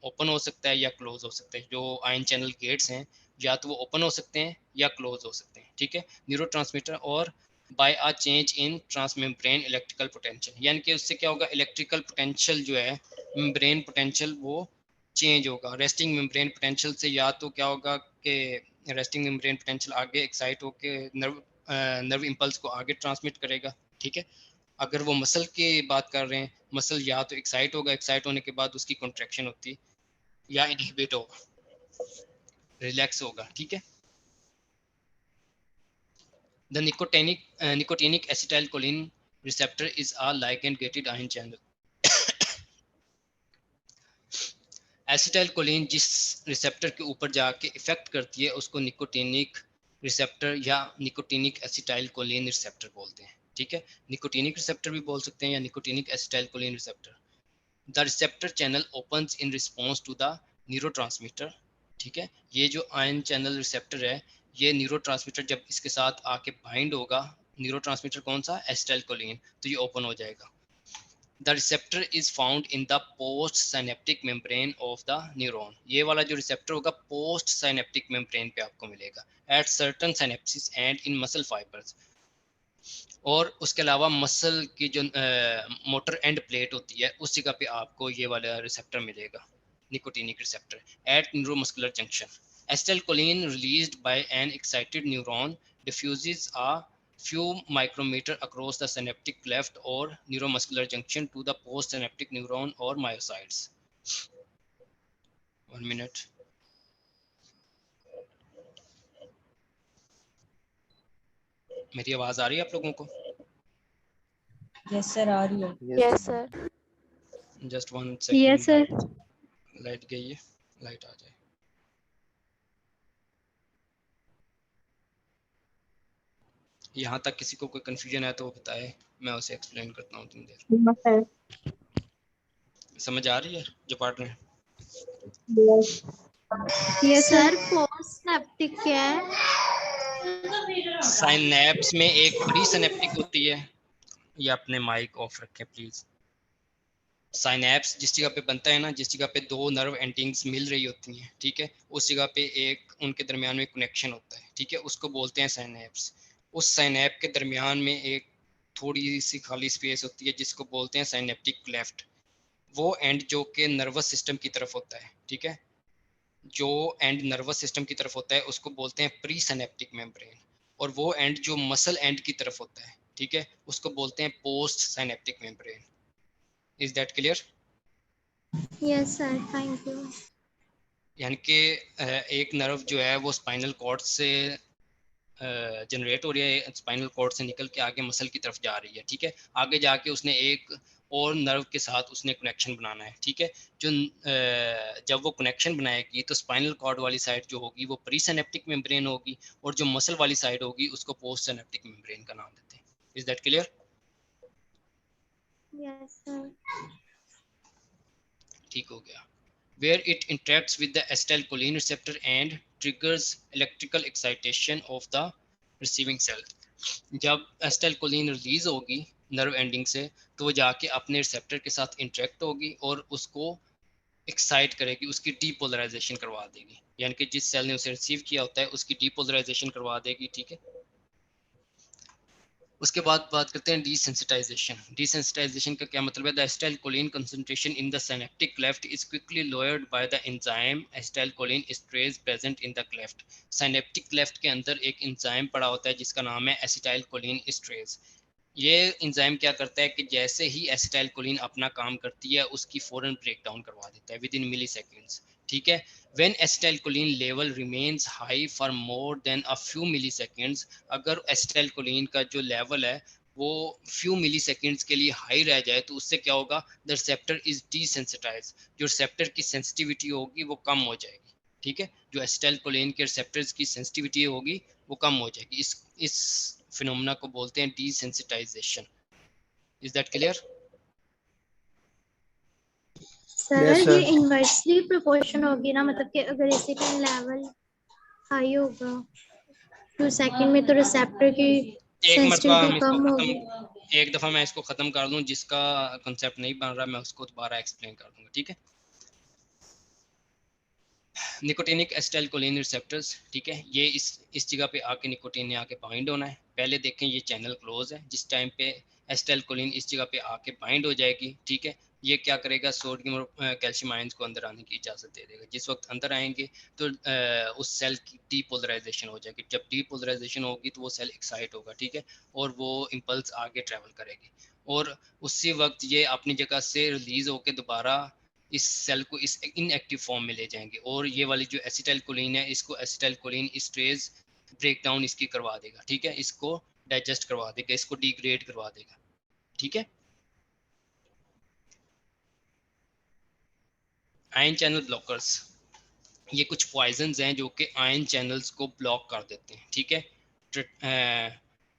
ओपन हो सकता है या क्लोज हो सकता है। जो आयन चैनल गेट्स हैं या तो वो ओपन हो सकते हैं या क्लोज हो सकते हैं, ठीक है। Neurotransmitter or by a change in transmembrane electrical potential, यानी कि उससे क्या होगा, इलेक्ट्रिकल पोटेंशियल जो है, मेम्ब्रेन पोटेंशियल वो चेंज होगा। रेस्टिंग मेम्ब्रेन पोटेंशियल से या तो क्या होगा कि रेस्टिंग मेम्ब्रेन पोटेंशियल आगे एक्साइट होकर नर्व इम्पल्स को आगे ट्रांसमिट करेगा, ठीक है। अगर वो मसल की बात कर रहे हैं, मसल या तो एक्साइट होगा, एक्साइट होने के बाद उसकी कॉन्ट्रैक्शन होती या इनहिबिट होगा, रिलैक्स होगा, ठीक है। The nicotinic acetylcholine receptor is a ligand gated ion channel. Acetylcholine जिस रिसेप्टर के ऊपर जाके इफेक्ट करती है उसको निकोटिनिक रिसेप्टर या निकोटिनिक एसिटाइलकोलिन रिसेप्टर बोलते हैं, ठीक है। निकोटिनिक रिसेप्टर भी बोल सकते हैं या nicotinic acetylcholine receptor. The receptor channel opens in response to the neurotransmitter, ठीक है। ये जो आयन चैनल रिसेप्टर है, ये न्यूरोट्रांसमीटर जब इसके साथ आके बाइंड होगा, न्यूरोट्रांसमीटर कौन सा, एसिटाइलकोलिन, तो ये ओपन हो जाएगा। The receptor is found in the post synaptic membrane of the neuron. ये वाला जो रिसेप्टर होगा पोस्ट साइनेप्टिक मेम्ब्रेन पे आपको मिलेगा, at certain synapses and in muscle fibres. और उसके अलावा मसल की जो मोटर एंड प्लेट होती है उस जगह पे आपको ये वाला रिसेप्टर मिलेगा, nicotinic receptor, at neuromuscular junction. Acetylcholine released by an excited neuron diffuses a few micrometer across the synaptic cleft or neuromuscular junction to the postsynaptic neuron or myocytes. 1 minute. मेरी आवाज आ रही है आप लोगों को? यस सर, आ रही है। Yes sir. Just 1 yes second, sir. Light गई है, लाइट आ जाए। यहाँ तक किसी को कोई कंफ्यूजन है तो वो बताए, मैं उसे एक्सप्लेन करता हूँ तुम देर। समझ आ रही है जो पढ़ रहे हैं? Yes sir. पोस्टसिनेप्टिक क्या है? साइनेप्स में एक प्री सिनेप्टिक होती है, ये अपने माइक ऑफ रखें प्लीज। साइनेप्स जिस जगह पे बनता है ना, जिस जगह पे दो नर्व एंडिंग्स मिल रही होती हैं, ठीक है, उस जगह पे एक उनके दरमियान में कनेक्शन होता है, ठीक है, उसको बोलते हैं साइनेप्स। उस साइनेप के दरमियान में एक थोड़ी सी खाली स्पेस होती है जिसको बोलते हैं साइनेप्टिक क्लेफ्ट। वो एंड जो के नर्वस सिस्टम की तरफ होता है, ठीक है, जो एंड नर्वस सिस्टम की तरफ होता है उसको बोलते हैं प्री सिनेप्टिक मेम्ब्रेन, और वो एंड जो मसल एंड की तरफ होता है, ठीक है, उसको बोलते हैं post synaptic membrane. Is that clear? Yes sir, thank you. यानी कि एक नर्व जो है वो स्पाइनल कॉर्ड से जनरेट हो रही है, स्पाइनल कॉर्ड से निकल के आगे मसल की तरफ जा रही है, ठीक है, आगे जाके उसने एक और नर्व के साथ उसने कनेक्शन बनाना है, ठीक है, जो जब वो कनेक्शन बनाएगी तो स्पाइनल कॉर्ड वाली साइड जो होगी वो प्री सिनेप्टिक मेम्ब्रेन होगी, और जो मसल वाली साइड होगी उसको पोस्ट सिनेप्टिक मेम्ब्रेन का नाम देते हैं। Is that clear? Yes sir. ठीक हो गया। Where it interacts with the acetylcholine receptor and triggers electrical excitation of the receiving cell. जब एसिटाइलकोलिन रिलीज होगी नर्व एंडिंग से तो वो जाके अपने रिसेप्टर के साथ इंटरेक्ट होगी और उसको एक्साइट करेगी, उसकी डीपोलराइजेशन करवा देगी, यानी कि जिस सेल ने उसे रिसीव किया होता है उसकी डीपोलराइजेशन करवा देगी, ठीक है। उसके बाद बात करते हैं डिसेंसिटाइजेशन। डिसेंसिटाइजेशन का क्या मतलब है? The acetylcholine concentration in the synaptic cleft is quickly lowered by the enzyme acetylcholine esterase present in the cleft. Synaptic cleft के अंदर एक एंजाइम पड़ा होता है जिसका नाम है एसिटाइलकोलिन एस्ट्रेज। ये एंजाइम क्या करता है कि जैसे ही एसिटाइलकोलिन अपना काम करती है उसकी फौरन ब्रेक डाउन करवा देता है विद इन मिली सेकेंड्स, ठीक है। When acetylcholine level remains high for more than a few milliseconds, अगर एसिटाइलकोलिन का जो लेवल है वो फ्यू मिली सेकेंड्स के लिए हाई रह जाए तो उससे क्या होगा? द रिसेप्टर इज डीसेंसिटाइज, जो रिसेप्टर की सेंसिटिविटी होगी वो कम हो जाएगी, ठीक है, जो एसिटाइलकोलिन के रिसेप्टर्स की सेंसिटिविटी होगी वो कम हो जाएगी। इस फिनोमेना को बोलते हैं desensitisation. Is that clear? Sir Yes, ये sir. इनवर्सली प्रोपोर्शन होगी ना, मतलब कि अगर एसिटाइल लेवल हाई होगा तो सेकंड में तो रिसेप्टर की एक मरतबा हम सेंसिटिविटी इसको कम खत्म, होगी। एक दफा मैं इसको खत्म कर दूं, जिसका कंसेप्ट नहीं बन रहा मैं उसको दोबारा एक्सप्लेन कर दूंगा, ठीक है। निकोटिनिक एसिटाइलकोलिन रिसेप्टर्स, ठीक है, ये इस जगह पे आके निकोटीन ने आके बाइंड होना है। पहले देखें ये चैनल क्लोज है, जिस टाइम पे एसिटाइलकोलिन इस जगह पे आके बाइंड हो जाएगी, ठीक है, ये क्या करेगा? सोडियम और कैल्शियम आयंस को अंदर आने की इजाज़त दे देगा। जिस वक्त अंदर आएंगे तो उस सेल की डीपोलराइजेशन हो जाएगी। जब डीपोलराइजेशन होगी तो वो सेल एक्साइट होगा, ठीक है, और वो इम्पल्स आगे ट्रैवल करेगी, और उसी वक्त ये अपनी जगह से रिलीज होकर दोबारा इस सेल को इस इनएक्टिव फॉर्म में ले जाएंगे, और ये वाली जो एसिटाइलकोलिन है इसको एसिटाइलकोलिन एस्ट्रेज ब्रेक डाउन इसकी करवा देगा, ठीक है, इसको डाइजेस्ट करवा देगा, इसको डिग्रेड करवा देगा, ठीक है। आयन चैनल ब्लॉकर्स, ये कुछ पॉइजन्स हैं जो कि आयन चैनल्स को ब्लॉक कर देते हैं, ठीक है।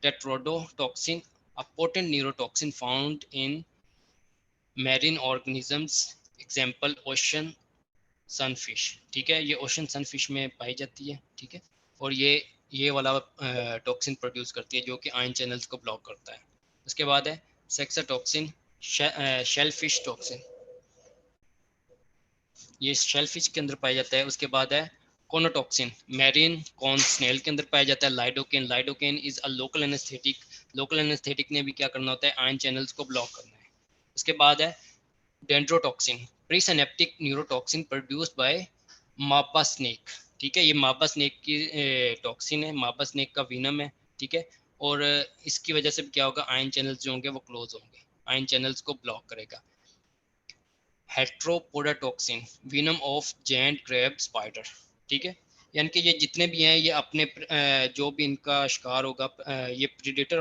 Tetrodotoxin, a potent neurotoxin found in marine organisms, example ocean sunfish, ठीक है, ये ओशन सनफिश में पाई जाती है, ठीक है, और ये वाला टॉक्सिन प्रोड्यूस करती है जो कि आयन चैनल्स को ब्लॉक करता है। उसके बाद है सेक्साटॉक्सिन, शेलफिश टॉक्सिन, ये शेलफिश के अंदर पाया जाता है। उसके बाद है कोनोटॉक्सिन, मैरीन कॉर्न स्नेल के अंदर पाया जाता है। Lidocaine, lidocaine is a local anaesthetic, local anaesthetic ने भी क्या करना होता है? आयन चैनल्स को ब्लॉक करना है। उसके बाद है डेंड्रोटॉक्सिन, प्रीसिनेप्टिक न्यूरोटॉक्सिन प्रोड्यूस्ड बाय मापा स्नेक, ठीक है। ये माबा स्नेक की टॉक्सिन है, माबा स्नेक का वीनम है, ठीक है। और इसकी वजह से क्या होगा, आयन चैनल्स जो होंगे वो क्लोज होंगे, आयन चैनल्स को ब्लॉक करेगा। Heteropodatoxin, venom of giant crab spider, ठीक है। यानी कि ये जितने भी हैं ये अपने जो भी इनका शिकार होगा, ये प्रीडेटर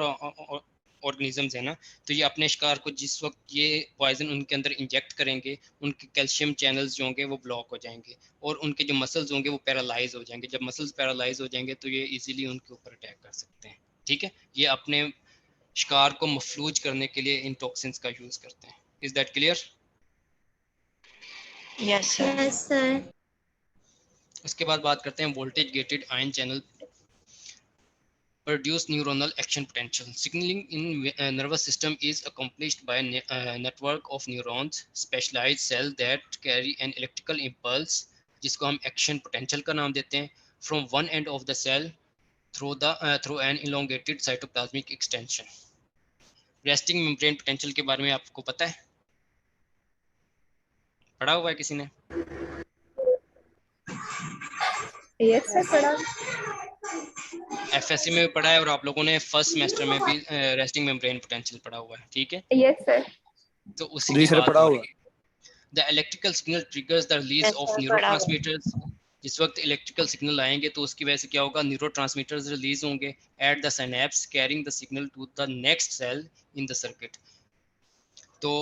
ऑर्गेनिजम्स है ना, तो ये अपने शिकार को जिस वक्त ये पॉइजन उनके अंदर इंजेक्ट करेंगे, उनके कैल्शियम चैनल्स जो होंगे वो ब्लॉक हो जाएंगे और उनके जो मसल्स होंगे वो पैरालाइज हो जाएंगे। जब मसल्स पैरालाइज हो जाएंगे तो ये इजीली उनके ऊपर अटैक कर सकते हैं, ठीक है। ये अपने शिकार को मफलूज करने के लिए इन टॉक्सिन्स का यूज करते हैं। Is that clear? Yes, sir. Yes sir. उसके बाद बात करते हैं voltage gated ion channel produce neuronal action potential. Signaling in nervous system is accomplished by a network of neurons, specialized cells that carry an electrical impulse, जिसको हम action potential का नाम देते हैं, from one end of the cell through an elongated cytoplasmic extension. Resting membrane potential के बारे में आपको पता है? पढ़ा हुआ है किसी ने? यस सर पढ़ा। एफएससी में भी पढ़ा है और आप लोगों ने फर्स्ट सेमेस्टर में भी रेस्टिंग मेम्ब्रेन पोटेंशियल पढ़ा हुआ है, ठीक है। Yes sir. तो उसी जी की सर बात पढ़ा हो हुआ। रही है। The electrical signal triggers the release of neurotransmitters. जिस वक्त इलेक्ट्रिकल सिग्नल आएंगे तो उसकी वजह से क्या होगा, न्यूरोट्रांसमीटर्स रिलीज होंगे at the synapse carrying the signal to the next cell in the circuit. तो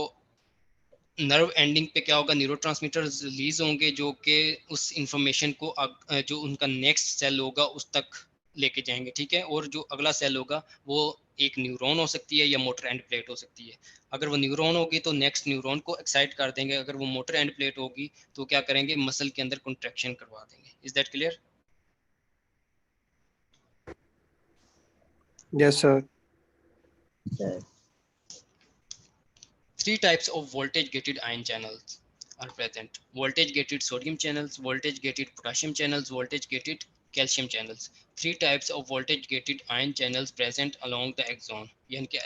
नर्व एंडिंग पे क्या होगा, न्यूरोट्रांसमीटर्स रिलीज होंगे जो कि उस इंफॉर्मेशन को जो उनका नेक्स्ट सेल होगा उस तक लेके जाएंगे, ठीक है। और जो अगला सेल होगा वो एक न्यूरॉन हो सकती है या मोटर एंड प्लेट हो सकती है। अगर वो न्यूरॉन होगी तो नेक्स्ट न्यूरॉन को एक्साइट कर देंगे, अगर वो मोटर एंड प्लेट होगी तो क्या करेंगे, मसल के अंदर कॉन्ट्रैक्शन करवा देंगे। Is that clear? Yes sir. Sir. Three types of voltage gated ion channels are present: voltage gated sodium channels, voltage gated potassium channels, voltage gated calcium channels. Three types of voltage gated ion channels present along the axon. यानी कि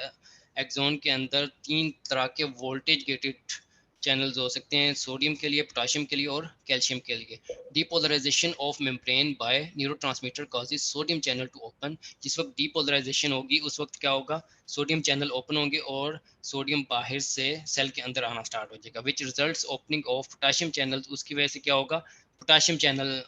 axon के अंदर तीन तरह के voltage gated चैनल्स हो सकते हैं, सोडियम के लिए, पोटाशियम के लिए और कैल्शियम के लिए। Depolarization of membrane by neurotransmitter causes sodium channel to open. जिस वक्त डीपोलराइजेशन होगी उस वक्त क्या होगा, सोडियम चैनल ओपन होंगे और सोडियम बाहर से सेल के अंदर आना स्टार्ट हो जाएगा, which results opening of potassium channel. उसकी वजह से क्या होगा, पोटाशियम चैनल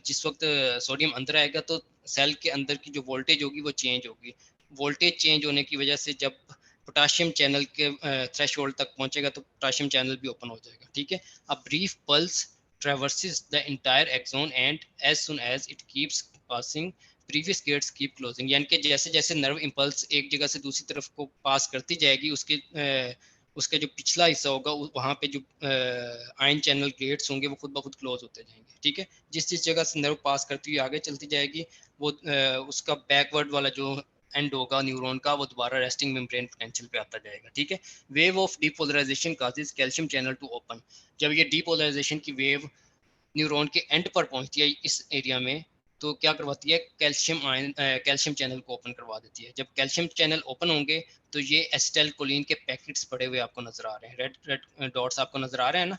जिस वक्त सोडियम अंदर आएगा तो सेल के अंदर की जो वोल्टेज होगी वो चेंज होगी। वोल्टेज चेंज होने की वजह से जब पोटाशियम चैनल के थ्रेशोल्ड तक पहुंचेगा तो पोटाशियम चैनल भी ओपन हो जाएगा, ठीक है। A brief pulse traverses the entire axon and as soon as it keeps passing previous gates keep closing। यानी कि जैसे जैसे नर्व इम्पल्स एक जगह से दूसरी तरफ को पास करती जाएगी उसके जो पिछला हिस्सा होगा वहाँ पे जो आयन चैनल गेट्स होंगे वो खुद ब खुद क्लोज होते जाएंगे, ठीक है। जिस जिस जगह से नर्व पास करती हुई आगे चलती जाएगी वो उसका बैकवर्ड वाला जो एंड होगा न्यूरॉन का वो दोबारा रेस्टिंग मेम्ब्रेन पोटेंशियल पे आता जाएगा, ठीक है। Wave of depolarization causes calcium channel to open. जब ये डीपोलराइजेशन की वेव न्यूरॉन के एंड पर पहुंचती है इस एरिया में तो क्या करवाती है, कैल्शियम चैनल को ओपन करवा देती है। जब कैल्शियम चैनल ओपन होंगे तो ये एसिटाइलकोलिन के पैकेट्स पड़े हुए आपको नजर आ रहे हैं, रेड रेड डॉट्स आपको नजर आ रहे हैं ना?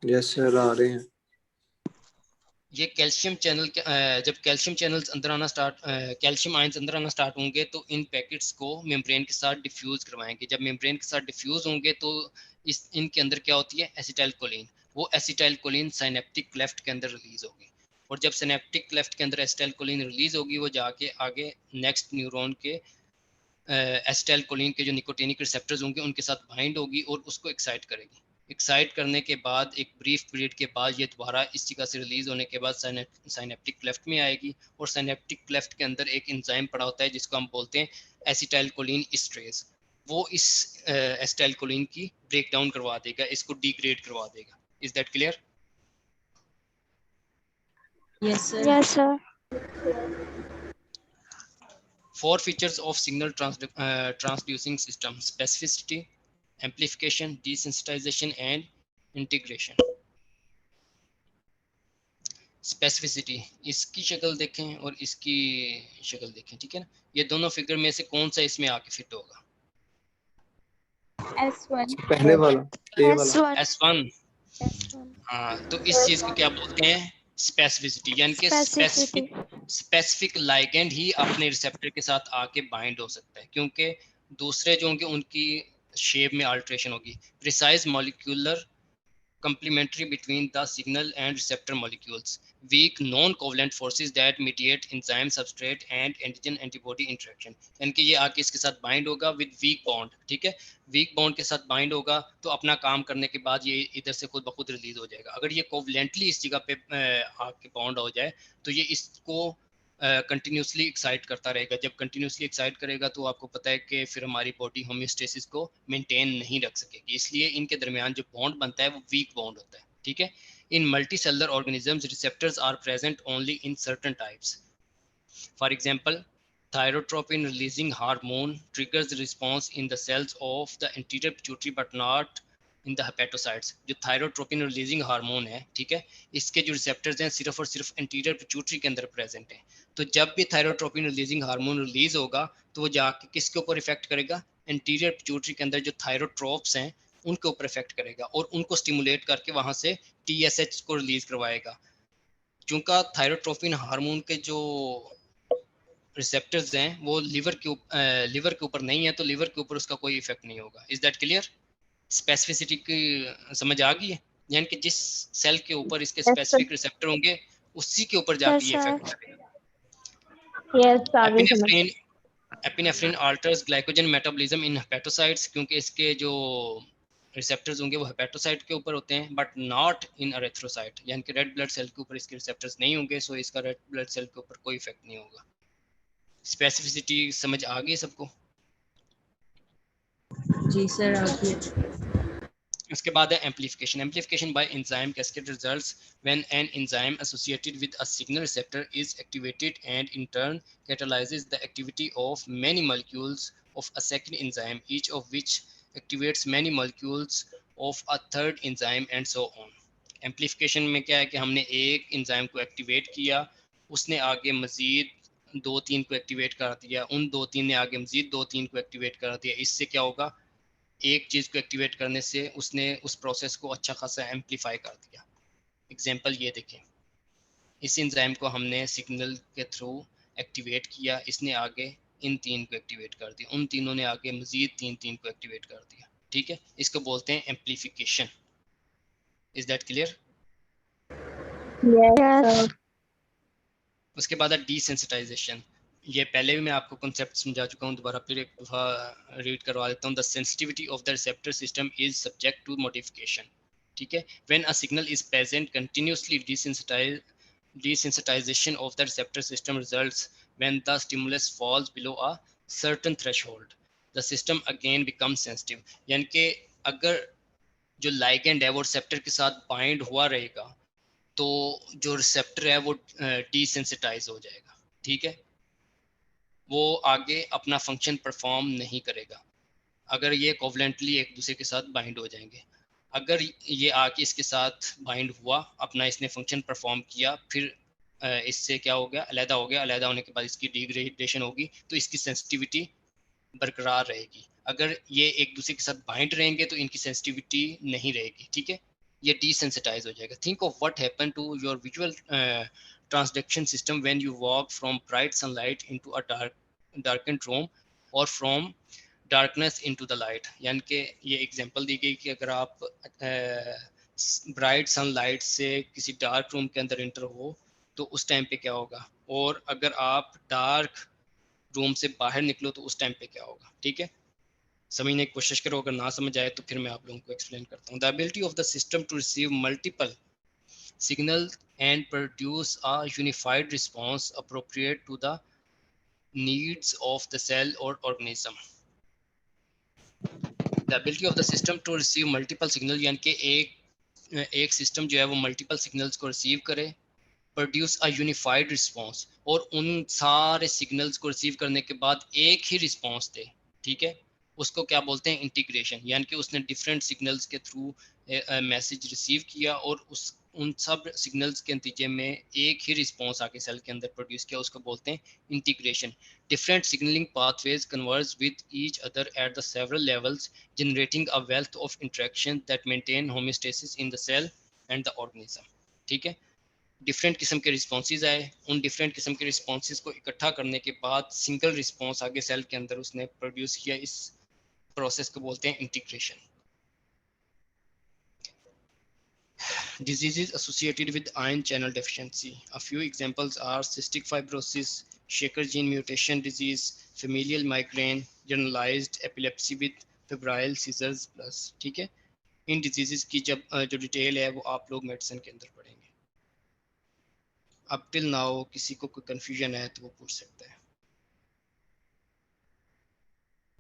यस सर आ रहे हैं। ये कैल्शियम चैनल जब कैल्शियम चैनल्स अंदर आना कैल्शियम आयंस अंदर आना स्टार्ट होंगे तो इन पैकेट्स को मेम्ब्रेन के साथ डिफ्यूज करवाएंगे। जब मेम्ब्रेन के साथ डिफ्यूज होंगे तो इनके अंदर क्या होती है, एसिटाइलकोलिन। वो एसिटाइलकोलिन साइनेप्टिक क्लेफ्ट के अंदर रिलीज होगी और जब सिनेप्टिक क्लेफ्ट के अंदर एसिटाइलकोलिन रिलीज होगी वो जाके आगे नेक्स्ट न्यूरॉन के एसिटाइलकोलिन के जो निकोटिनिक रिसेप्टर्स होंगे उनके साथ बाइंड होगी और उसको एक्साइट करेगी। एक्साइट करने के बाद एक ब्रीफ पीरियड के बाद ये दोबारा इस जगह से रिलीज होने के बाद साइनेप्टिक क्लेफ्ट में आएगी और साइनेप्टिक क्लेफ्ट के अंदर एक एंजाइम पड़ा होता है जिसको हम बोलते हैं एसिटाइलकोलिन एस्ट्रेज। वो इस एसिटाइलकोलिन की ब्रेक डाउन करवा देगा, इसको डिग्रेड करवा देगा। Is that clear? Yes, sir. Yes sir. Four features of signal transducing system: specificity, amplification, desensitization and integration। Specificity, इसकी शक्ल देखें और इसकी शक्ल देखें, ठीक है ना। ये दोनों फिगर में से कौन सा इसमें आके फिट होगा? S1। पहले वाला ए वाला। S1 हाँ, तो इस चीज को क्या बोलते हैं, स्पेसिफिसिटी, यानी कि स्पेसिफिसिटी। स्पेसिफिक लाइगेंड ही अपने रिसेप्टर के साथ आके बाइंड हो सकता है, क्योंकि दूसरे जो होंगे उनकी शेप में अल्ट्रेशन होगी। Precise molecular complementary between the signal and receptor molecules, weak non-covalent forces that mediate enzyme substrate and antigen antibody interaction, यानी कि ये आके इसके साथ बाइंड होगा विद वीक बॉन्ड, ठीक है, वीक बॉन्ड के साथ बाइंड होगा तो अपना काम करने के बाद ये इधर से खुद ब खुद रिलीज हो जाएगा। अगर ये कोवलेंटली इस जगह पे आके बॉन्ड हो जाए तो ये इसको कंटिन्यूसली एक्साइट करता रहेगा। जब कंटिन्यूसली एक्साइट करेगा तो आपको पता है कि फिर हमारी बॉडी होम्योस्टेसिस को मेंटेन नहीं रख सकेगी, इसलिए इनके दरमियान जो बॉन्ड बनता है वो वीक बॉन्ड होता है, ठीक है। In multicellular organisms receptors are present only in certain types. For example, thyrotropin releasing hormone triggers the response in the cells of the anterior pituitary but not in the hepatocytes. जो थायरोट्रोपिन रिलीजिंग हार्मोन है, ठीक है, इसके जो रिसेप्टर्स हैं सिर्फ और सिर्फ एंटीरियर पिट्यूटरी के अंदर प्रेजेंट है। तो जब भी थायरोट्रोपिन रिलीजिंग हार्मोन रिलीज होगा तो वो जाके किसके ऊपर इफेक्ट करेगा, एंटीरियर पिट्यूटरी के अंदर जो थायरोट्रोप्स हैं उनके ऊपर इफेक्ट करेगा और उनको स्टिमुलेट करके वहां से टीएसएच को रिलीज करवाएगा। चूंकि थायरोट्रोपिन हार्मोन के जो रिसेप्टर्स हैं वो लिवर के ऊपर नहीं है, तो लिवर के ऊपर उसका कोई इफेक्ट नहीं होगा। Is that clear? स्पेसिफिसिटी की समझ आ गई है, यानी कि जिस सेल के ऊपर इसके स्पेसिफिक रिसेप्टर होंगे उसी के ऊपर जाके ये इफेक्ट करेगा। यस आगे समझ। Epinephrine epinephrine altars glycogen metabolism इन हेपेटोसाइट्स, क्योंकि इसके जो रिसेप्टर्स होंगे वो हेपेटोसाइट के ऊपर होते हैं बट नॉट इन एरिथ्रोसाइट, यानी कि रेड ब्लड सेल के ऊपर इसके रिसेप्टर्स नहीं होंगे, सो इसका रेड ब्लड सेल के ऊपर कोई इफेक्ट नहीं होगा। स्पेसिफिसिटी समझ आ गई सबको? जी सर आगे। उसके बाद है amplification. Amplification bye enzyme cascade results when an enzyme associated with a signal receptor is activated and in turn catalyzes the activity of many molecules of a second enzyme, each of which activates many molecules of a third enzyme and so on. Amplification में क्या है कि हमने एक एंजाइम को एक्टिवेट किया, उसने आगे मजीद दो तीन को एक्टिवेट कर दिया, उन दो तीन ने आगे मजीद दो तीन को एक्टिवेट कर दिया। इससे क्या होगा, एक चीज को एक्टिवेट करने से उसने उस प्रोसेस को अच्छा खासा एम्पलीफाई कर दिया। एग्जांपल ये देखें, इस एंजाइम को हमने सिग्नल के थ्रू एक्टिवेट किया, इसने आगे इन तीन को एक्टिवेट कर दिया, उन तीनों ने आगे मजीद तीन तीन को एक्टिवेट कर दिया, ठीक है, इसको बोलते हैं amplification. Is that clear? Yes उसके बाद है डीसेंसिटाइजेशन। ये पहले भी मैं आपको कॉन्सेप्ट समझा चुका हूँ, दोबारा फिर एक दफा रीड करवा देता हूँ। The sensitivity of the receptor system is subject to modification, ठीक है। When a signal is present continuously desensitization of the receptor system results when the stimulus falls below a certain threshold, the system again becomes sensitive, यानी कि अगर जो लाइगेंड है वो रिसेप्टर के साथ बाइंड हुआ रहेगा तो जो रिसेप्टर है वो डिसेंसिटाइज हो जाएगा, ठीक है, वो आगे अपना फंक्शन परफॉर्म नहीं करेगा अगर ये कोवलेंटली एक दूसरे के साथ बाइंड हो जाएंगे। अगर ये आके इसके साथ बाइंड हुआ, अपना इसने फंक्शन परफॉर्म किया, फिर इससे क्या हो गया, अलहदा हो गया, अलहदा होने के बाद इसकी डिग्रेडेशन होगी तो इसकी सेंसिटिविटी बरकरार रहेगी। अगर ये एक दूसरे के साथ बाइंड रहेंगे तो इनकी सेंसिटिविटी नहीं रहेगी, ठीक है, ये डिसेंसिटाइज हो जाएगा। Think of what happen to your visual transduction system when you walk from bright sunlight into a darkened room और from darkness into the light, यानी कि ये एग्जांपल दी गई कि अगर आप ब्राइट सनलाइट से किसी डार्क रूम के अंदर इंटर हो तो उस टाइम पे क्या होगा, और अगर आप डार्क रूम से बाहर निकलो तो उस टाइम पे क्या होगा, ठीक है, समझने की कोशिश करो। अगर ना समझ आए तो फिर मैं आप लोगों को एक्सप्लेन करता हूँ। The ability of the system to receive multiple signal and produce a unified response appropriate to the needs of the cell or organism. The ability of the system to receive multiple signal, यानी कि एक सिस्टम जो है वो मल्टीपल सिग्नल्स को रिसीव करे, प्रोड्यूस अ यूनिफाइड रिस्पॉन्स, और उन सारे सिग्नल्स को रिसीव करने के बाद एक ही रिस्पॉन्स दे, ठीक है, उसको क्या बोलते हैं, इंटीग्रेशन, यानी कि उसने डिफरेंट सिग्नल्स के थ्रू मैसेज रिसीव किया और उस उन सब सिग्नल्स के नतीजे में एक ही रिस्पॉन्स आके सेल के अंदर प्रोड्यूस किया, उसको बोलते हैं integration. Different signalling pathways converge with each other at the several levels, generating a wealth of interaction that maintain homeostasis in the cell and the organism. ठीक है, डिफरेंट किस्म के रिस्पॉन्सेज आए, उन डिफरेंट किस्म के रिस्पॉन्सेज को इकट्ठा करने के बाद सिंगल रिस्पॉन्स आगे सेल के अंदर उसने प्रोड्यूस किया। इस प्रोसेस को बोलते हैं integration. Diseases associated with ion channel deficiency. A few examples are cystic fibrosis, Shaker gene mutation disease, familial migraine, generalized epilepsy with febrile seizures plus। ठीक है, इन डिजीजेस की जो डिटेल है वो आप लोग मेडिसिन के अंदर पढ़ेंगे। अब टिल नाउ किसी को कोई कंफ्यूजन है तो वो पूछ सकता है।